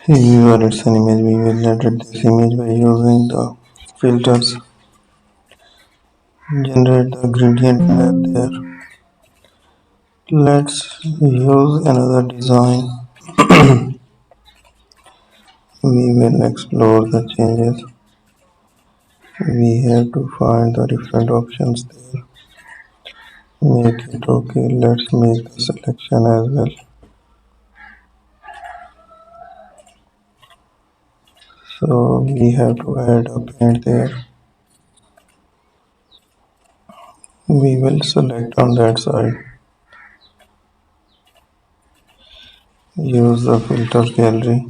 Hey viewer, it's an image. We will edit this image by using the filters. Generate the gradient map there. Let's use another design. We will explore the changes. We have to find the different options there. Make it okay. Let's make the selection as well. So we have to add a paint there. We will select on that side. Use the filter gallery.